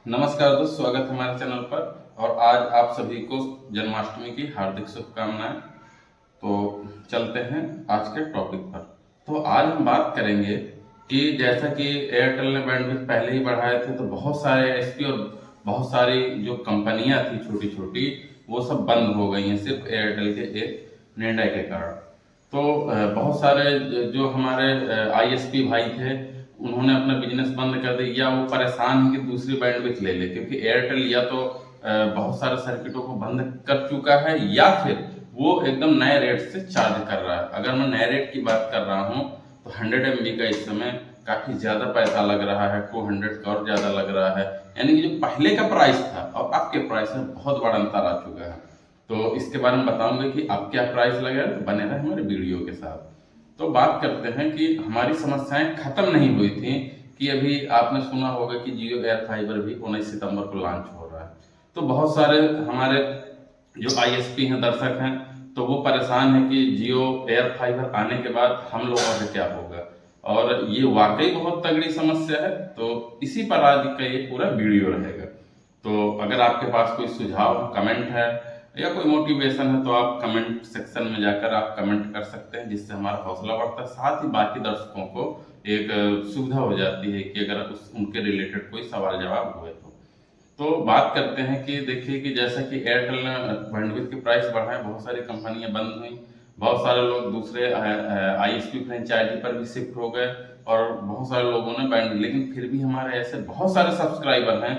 नमस्कार दोस्त, स्वागत है हमारे चैनल पर। और आज आप सभी को जन्माष्टमी की हार्दिक शुभकामनाएं। तो चलते हैं आज के टॉपिक पर। तो आज हम बात करेंगे कि जैसा कि एयरटेल ने बैंडविड्थ पहले ही बढ़ाए थे, तो बहुत सारे एसपी और बहुत सारी जो कंपनियां थी छोटी छोटी, वो सब बंद हो गई हैं सिर्फ एयरटेल के एक निर्णय के कारण। तो बहुत सारे जो हमारे आईएसपी भाई थे, उन्होंने अपना बिजनेस बंद कर दिया, या वो परेशान है कि दूसरी बैंडविड्थ ले ले, क्योंकि एयरटेल या तो बहुत सारे सर्किटों को बंद कर चुका है या फिर वो एकदम नए रेट से चार्ज कर रहा है। अगर मैं नए रेट की बात कर रहा हूँ तो 100 MB का इस समय काफी ज्यादा पैसा लग रहा है, 200 का और ज्यादा लग रहा है। यानी कि जो पहले का प्राइस था और अब के प्राइस में बहुत बड़ा अंतर आ चुका है। तो इसके बारे में बताऊंगा कि अब क्या प्राइस लगेगा, तो बने रहे हमारे वीडियो के साथ। तो बात करते हैं कि हमारी समस्याएं खत्म नहीं हुई थी, कि अभी आपने सुना होगा कि जियो एयर फाइबर भी 19 सितंबर को लॉन्च हो रहा है। तो बहुत सारे हमारे जो आईएसपी हैं, दर्शक हैं, तो वो परेशान है कि जियो एयर फाइबर आने के बाद हम लोगों का क्या होगा। और ये वाकई बहुत तगड़ी समस्या है। तो इसी पर आज का ये पूरा वीडियो रहेगा। तो अगर आपके पास कोई सुझाव, कमेंट है या कोई मोटिवेशन है, तो आप कमेंट सेक्शन में जाकर आप कमेंट कर सकते हैं, जिससे हमारा हौसला बढ़ता है। साथ ही बाकी दर्शकों को एक सुविधा हो जाती है कि अगर उनके रिलेटेड कोई सवाल जवाब हुए तो बात करते हैं कि देखिए कि जैसा कि एयरटेल ने बैंडविड्थ की प्राइस बढ़ाए, बहुत सारी कंपनियां बंद हुई, बहुत सारे लोग दूसरे आईएसपी फ्रेंचाइजी पर भी शिफ्ट हो गए, और बहुत सारे लोगों ने बैंड, लेकिन फिर भी हमारे ऐसे बहुत सारे सब्सक्राइबर हैं,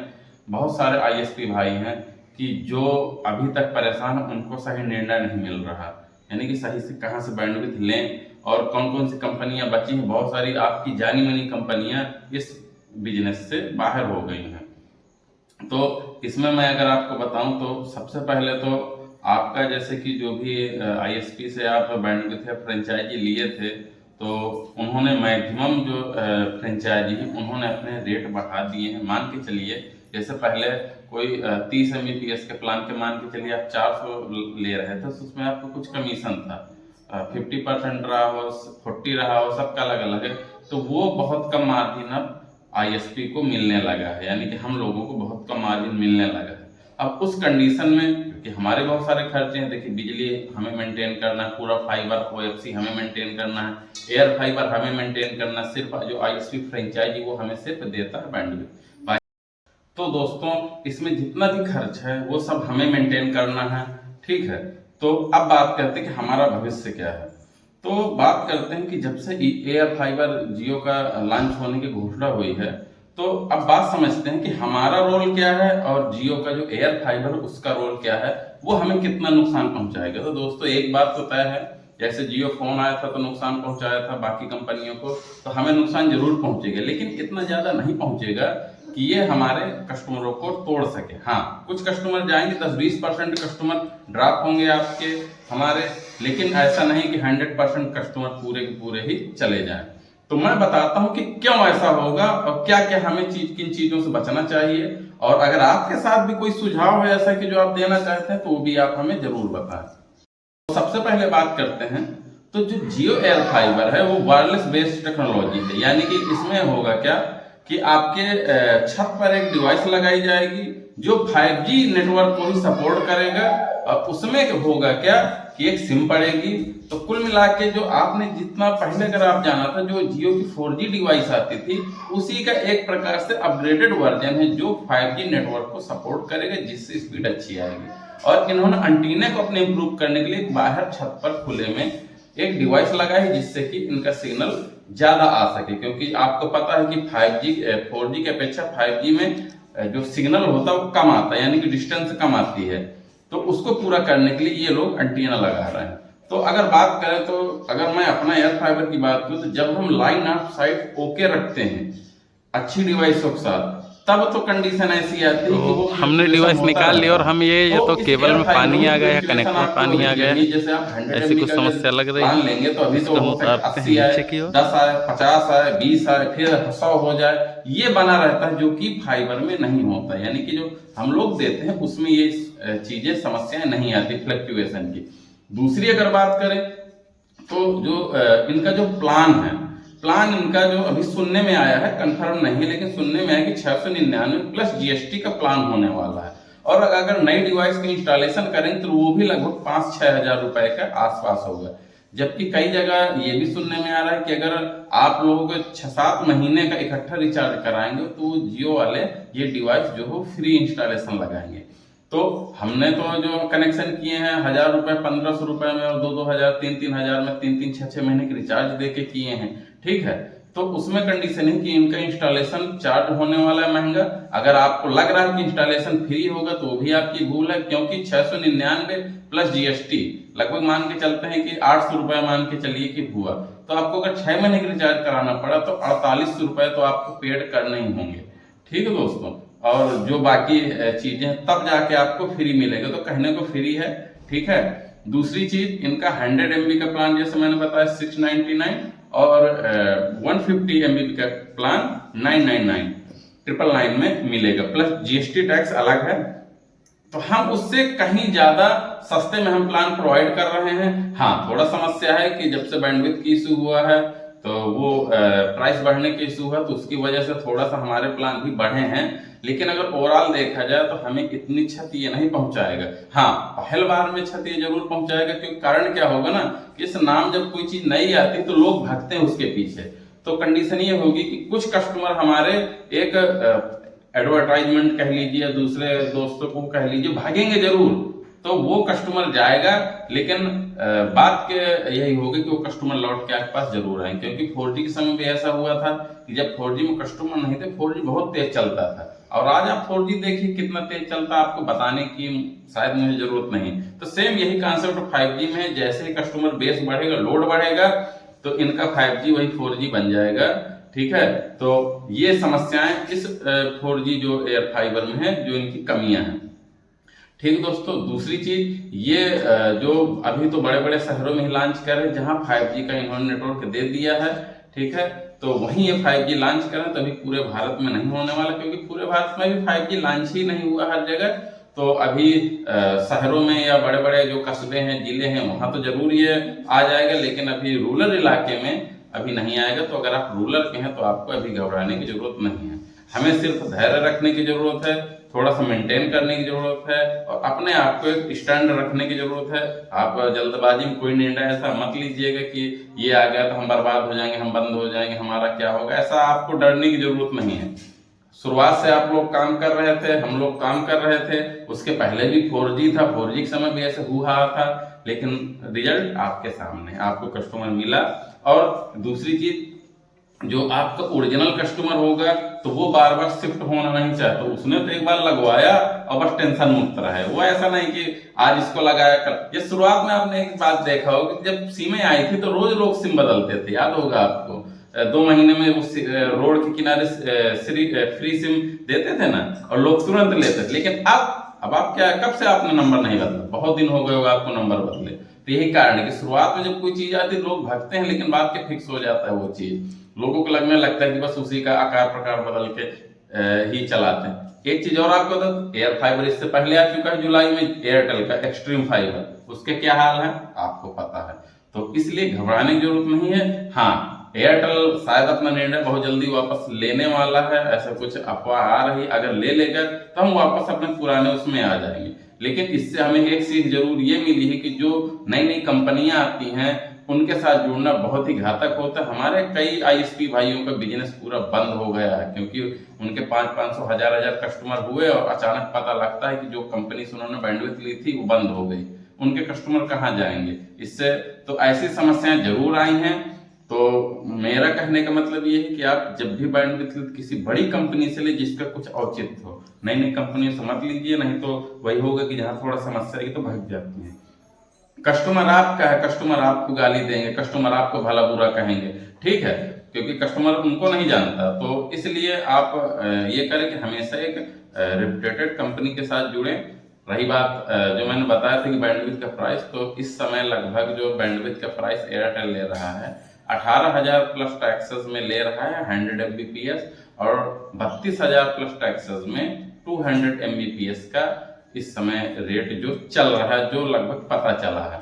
बहुत सारे आईएसपी भाई हैं कि जो अभी तक परेशान हैं, उनको सही निर्णय नहीं मिल रहा। यानी कि सही से कहाँ से बैंडविड्थ लें और कौन कौन सी कंपनियां बची हैं। बहुत सारी आपकी जानी मानी कंपनियां इस बिजनेस से बाहर हो गई हैं। तो इसमें मैं अगर आपको बताऊं तो सबसे पहले तो आपका जैसे कि जो भी आईएसपी से आप बैंडविड्थ या फ्रेंचाइजी लिए थे, तो उन्होंने मैक्सिमम जो फ्रेंचाइजी है उन्होंने अपने रेट बढ़ा दिए हैं। मान के चलिए जैसे पहले कोई 30 Mbps के प्लान के मान के चलिए आप 400 ले रहे थे, तो उसमें आपको कुछ कमीशन था, 50% रहा हो, 40 रहा हो, सबका अलग अलग है। तो वो बहुत कम मार्जिन अब आईएसपी को मिलने लगा है, यानी कि हम लोगों को बहुत कम मार्जिन मिलने लगा है। अब उस कंडीशन में, क्योंकि हमारे बहुत सारे खर्चे हैं, देखिए बिजली हमें मेंटेन करना है, पूरा फाइबर ओएफसी हमें मेंटेन करना है, एयर फाइबर हमें मेंटेन करना है, सिर्फ जो आईएसपी फ्रेंचाइजी वो हमें सिर्फ देता है बैंडविड्थ। तो दोस्तों इसमें जितना भी खर्च है वो सब हमें मेंटेन करना है, ठीक है। तो अब बात करते हैं कि हमारा भविष्य क्या है। तो बात करते हैं कि जब से एयर फाइबर जियो का लॉन्च होने की घोषणा हुई है, तो अब बात समझते हैं कि हमारा रोल क्या है और जियो का जो एयर फाइबर उसका रोल क्या है, वो हमें कितना नुकसान पहुंचाएगा। तो दोस्तों एक बात तो तय है, जैसे जियो फोन आया था तो नुकसान पहुंचाया था बाकी कंपनियों को, तो हमें नुकसान जरूर पहुंचेगा, लेकिन इतना ज्यादा नहीं पहुंचेगा कि ये हमारे कस्टमरों को तोड़ सके। हाँ, कुछ कस्टमर जाएंगे, 10-20% कस्टमर ड्रॉप होंगे आपके हमारे, लेकिन ऐसा नहीं कि 100% कस्टमर पूरे के पूरे ही चले जाएं। तो मैं बताता हूं कि क्यों ऐसा होगा और क्या क्या हमें किन चीजों से बचना चाहिए। और अगर आपके साथ भी कोई सुझाव है ऐसा कि जो आप देना चाहते हैं, तो वो भी आप हमें जरूर बताएं। तो सबसे पहले बात करते हैं, तो जो जियो एयर फाइबर है वो वायरलेस बेस्ड टेक्नोलॉजी है। यानी कि इसमें होगा क्या कि आपके छत पर एक डिवाइस लगाई जाएगी जो 5G नेटवर्क को ही सपोर्ट करेगा, और उसमें होगा क्या कि एक सिम पड़ेगी। तो कुल मिला के जो आपने जितना पहले अगर आप जाना था, जो जियो की 4G डिवाइस आती थी, उसी का एक प्रकार से अपग्रेडेड वर्जन है जो 5G नेटवर्क को सपोर्ट करेगा, जिससे स्पीड अच्छी आएगी। और इन्होंने एंटीना को अपने इंप्रूव करने के लिए बाहर छत पर खुले में एक डिवाइस लगा है, जिससे कि इनका सिग्नल ज्यादा आ सके। क्योंकि आपको पता है कि 5G 4G की अपेक्षा 5G में जो सिग्नल होता है वो कम आता है, यानी कि डिस्टेंस कम आती है। तो उसको पूरा करने के लिए ये लोग एंटीना लगा रहे हैं। तो अगर बात करें, तो अगर मैं अपना एयर फाइबर की बात करूं, तो जब हम लाइन ऑफ साइट ओके रखते हैं अच्छी डिवाइसों के साथ, तब तो कंडीशन ऐसी आती है कि वो हमने डिवाइस निकाल लिया और हम ये तो केबल में पानी आ गया, कनेक्टर में पानी आ गया, जैसे आप 100 ऐसी MB कुछ का समस्या लग रही प्लान है। लेंगे, तो अभी तो इसको हम हो सकता है उतारते 80 हैं आए, नीचे की ओर। 10 आए, 50 आए, 20 आए, फिर 100 हो जाए, ये बना रहता है, जो कि फाइबर में नहीं होता। यानी कि जो हम लोग देते हैं उसमें ये चीजें, समस्याएं नहीं आती फ्लक्चुएशन की। दूसरी अगर बात करें, तो जो इनका जो प्लान है, प्लान इनका जो अभी सुनने में आया है, कंफर्म नहीं है, लेकिन सुनने में आया कि 699 प्लस जीएसटी का प्लान होने वाला है। और अगर नई डिवाइस की इंस्टॉलेशन करें तो वो भी लगभग 5-6 हजार रुपए के आसपास होगा। जबकि कई जगह ये भी सुनने में आ रहा है कि अगर आप लोग 6-7 महीने का इकट्ठा रिचार्ज कराएंगे तो जियो वाले ये डिवाइस जो हो फ्री इंस्टॉलेशन लगाएंगे। तो हमने तो जो कनेक्शन किए हैं 1000 रुपए 1500 रुपए में और 2-2 हजार 3-3 हजार में 3-3 6-6 महीने के रिचार्ज दे के किए हैं, ठीक है। तो उसमें कंडीशन है कि इनका इंस्टॉलेशन चार्ज होने वाला है महंगा। अगर आपको लग रहा है कि इंस्टॉलेशन फ्री होगा तो वो भी आपकी भूल है, क्योंकि 699 प्लस जीएसटी लगभग मान के चलते हैं कि 800 रुपए मान के चलिए कि हुआ। तो आपको अगर 6 महीने का रिचार्ज कराना पड़ा तो 48 रुपए तो आपको पेड करने ही होंगे, ठीक है दोस्तों। और जो बाकी चीजें तब जाके आपको फ्री मिलेगा, तो कहने को फ्री है, ठीक है। दूसरी चीज, इनका 100 MB का प्लान जैसे मैंने बताया 699 और 150 MB का प्लान 999 में मिलेगा, प्लस जीएसटी टैक्स अलग है। तो हम उससे कहीं ज्यादा सस्ते में हम प्लान प्रोवाइड कर रहे हैं। हाँ, थोड़ा समस्या है कि जब से बैंडविड्थ की इशू हुआ है तो वो प्राइस बढ़ने की इशू है, तो उसकी वजह से थोड़ा सा हमारे प्लान भी बढ़े हैं। लेकिन अगर ओवरऑल देखा जाए तो हमें इतनी क्षति ये नहीं पहुंचाएगा। हाँ, पहल बार में क्षति ये जरूर पहुंचाएगा, क्योंकि कारण क्या होगा ना, इस नाम जब कोई चीज नई आती तो लोग भागते हैं उसके पीछे। तो कंडीशन ये होगी कि कुछ कस्टमर हमारे एक एडवर्टाइजमेंट कह लीजिए, दूसरे दोस्तों को कह लीजिए, भागेंगे जरूर। तो वो कस्टमर जाएगा, लेकिन बात के यही होगी कि वो कस्टमर लौट के आपके पास जरूर आएंगे। क्योंकि 4G के समय भी ऐसा हुआ था कि जब 4G में कस्टमर नहीं थे, 4G बहुत तेज चलता था। और आज आप 4G देखिए कितना तेज चलता है, आपको बताने की शायद मुझे जरूरत नहीं। तो सेम यही कॉन्सेप्ट 5G में है, जैसे ही कस्टमर बेस बढ़ेगा, लोड बढ़ेगा, तो इनका 5G वही 4G बन जाएगा, ठीक है। तो ये समस्याएं इस 4G जो एयर फाइबर में है, जो इनकी कमियां हैं, ठीक दोस्तों। दूसरी चीज ये जो अभी तो बड़े बड़े शहरों में ही लॉन्च कर रहे हैं, जहां 5G का इन्होंने नेटवर्क दे दिया है, ठीक है। तो वहीं ये 5G लॉन्च करें, तभी पूरे भारत में नहीं होने वाला, क्योंकि पूरे भारत में भी 5G लॉन्च ही नहीं हुआ हर जगह। तो अभी शहरों में या बड़े बड़े जो कस्बे हैं, जिले हैं, वहां तो जरूर ये आ जाएगा, लेकिन अभी रूरल इलाके में अभी नहीं आएगा। तो अगर आप रूरल के हैं तो आपको अभी घबराने की जरूरत नहीं है। हमें सिर्फ धैर्य रखने की जरूरत है, थोड़ा सा मेंटेन करने की जरूरत है, और अपने आप को एक स्टैंड रखने की जरूरत है। आप जल्दबाजी में कोई निर्णय ऐसा मत लीजिएगा कि ये आ गया तो हम बर्बाद हो जाएंगे, हम बंद हो जाएंगे, हमारा क्या होगा। ऐसा आपको डरने की जरूरत नहीं है। शुरुआत से आप लोग काम कर रहे थे, हम लोग काम कर रहे थे, उसके पहले भी 4G था, 4G के समय भी ऐसे हुआ था, लेकिन रिजल्ट आपके सामने, आपको कस्टमर मिला। और दूसरी चीज, जो आपका ओरिजिनल कस्टमर होगा तो वो बार बार शिफ्ट होना नहीं चाहता, तो उसने तो एक बार लगवाया और बस टेंशन मुक्त रहा है। वो ऐसा नहीं कि आज इसको लगाया कल। ये शुरुआत में आपने एक बात देखा होगा कि जब सिमें आई थी तो रोज लोग सिम बदलते थे, याद होगा आपको। 2 महीने में उस रोड के किनारे फ्री सिम देते थे ना, और लोग तुरंत लेते थे। लेकिन अब आप क्या, कब से आपने नंबर नहीं बदला? बहुत दिन हो गए होगा आपको नंबर बदले। तो यही कारण है कि शुरुआत में जब कोई चीज आती है लोग भागते हैं, लेकिन बाद के फिक्स हो जाता है वो चीज। लोगों को लगने लगता है कि बस उसी का आकार प्रकार बदल के ही चलाते हैं। एक चीज और आपको बता, एयर फाइबर इससे पहले आ चुका है जुलाई में, एयरटेल का एक्सट्रीम फाइबर, उसके क्या हाल है आपको पता है। तो इसलिए घबराने की जरूरत नहीं है। हाँ, एयरटेल शायद अपना निर्णय बहुत जल्दी वापस लेने वाला है, ऐसा कुछ अफवाह आ रही। अगर ले लेगा तो हम वापस अपने पुराने उसमें आ जाएंगे। लेकिन इससे हमें एक चीज जरूर ये मिली है कि जो नई नई कंपनियां आती हैं उनके साथ जुड़ना बहुत ही घातक होता है। हमारे कई आईएसपी भाइयों का बिजनेस पूरा बंद हो गया है, क्योंकि उनके 500-500 हजार कस्टमर हुए और अचानक पता लगता है कि जो कंपनी से उन्होंने बैंडविड्थ ली थी वो बंद हो गई। उनके कस्टमर कहाँ जाएंगे इससे? तो ऐसी समस्याएं जरूर आई हैं। तो मेरा कहने का मतलब ये है कि आप जब भी बैंडविड्थ किसी बड़ी कंपनी से ले जिसका कुछ औचित्य हो, नई नई कंपनियों से मत लीजिए, नहीं तो वही होगा कि जहां थोड़ा समस्या है तो भाग जाती है। कस्टमर आपका है, कस्टमर आपको गाली देंगे, कस्टमर आपको भला बुरा कहेंगे, ठीक है, क्योंकि कस्टमर उनको नहीं जानता। तो इसलिए आप ये करें कि हमेशा एक रेप्यूटेड कंपनी के साथ जुड़े। रही बात जो मैंने बताया था कि बैंडविड्थ का प्राइस, तो इस समय लगभग जो बैंडविड्थ का प्राइस एयरटेल ले रहा है 18,000 प्लस टैक्सेस में ले रहा है 100 Mbps, और 32,000 प्लस टैक्सेस में 200 Mbps का इस समय रेट जो चल रहा है, जो लगभग पता चला है।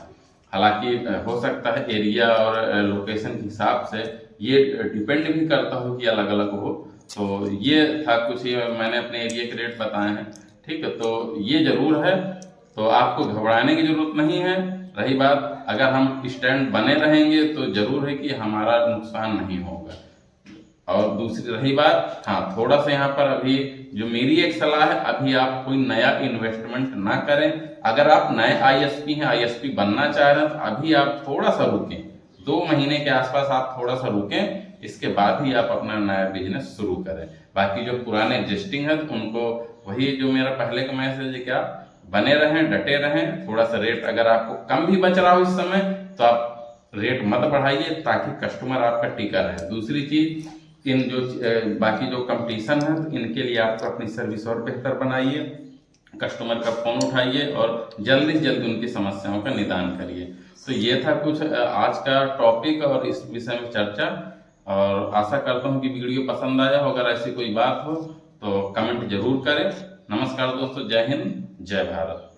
हालांकि हो सकता है एरिया और लोकेशन के हिसाब से ये डिपेंड भी करता हो कि अलग अलग हो। तो ये था कुछ, ये मैंने अपने एरिया के रेट बताए हैं। ठीक है, तो ये जरूर है, तो आपको घबराने की जरूरत नहीं है। रही बात, अगर हम स्टैंड बने रहेंगे तो जरूर है कि हमारा नुकसान नहीं होगा। और दूसरी रही बात, हाँ थोड़ा सा यहाँ पर अभी जो मेरी एक सलाह है, अभी आप कोई नया इन्वेस्टमेंट ना करें। अगर आप नए आईएसपी हैं, आईएसपी बनना चाह रहे हैं, तो अभी आप थोड़ा सा रुकें, 2 महीने के आसपास आप थोड़ा सा रुकें, इसके बाद ही आप अपना नया बिजनेस शुरू करें। बाकी जो पुराने एग्जिस्टिंग है उनको वही जो मेरा पहले का मैसेज है कि आप बने रहें, डटे रहें। थोड़ा सा रेट अगर आपको कम भी बच रहा हो इस समय, तो आप रेट मत बढ़ाइए ताकि कस्टमर आपका टिका रहे। दूसरी चीज, इन जो बाकी जो कंपटीशन है, तो इनके लिए आपको अपनी सर्विस और बेहतर बनाइए, कस्टमर का फोन उठाइए और जल्दी से जल्दी उनकी समस्याओं का निदान करिए। तो ये था कुछ आज का टॉपिक और इस विषय में चर्चा, और आशा करता हूँ कि वीडियो पसंद आया हो। अगर ऐसी कोई बात हो तो कमेंट जरूर करें। नमस्कार दोस्तों, जय हिंद, जय भारत।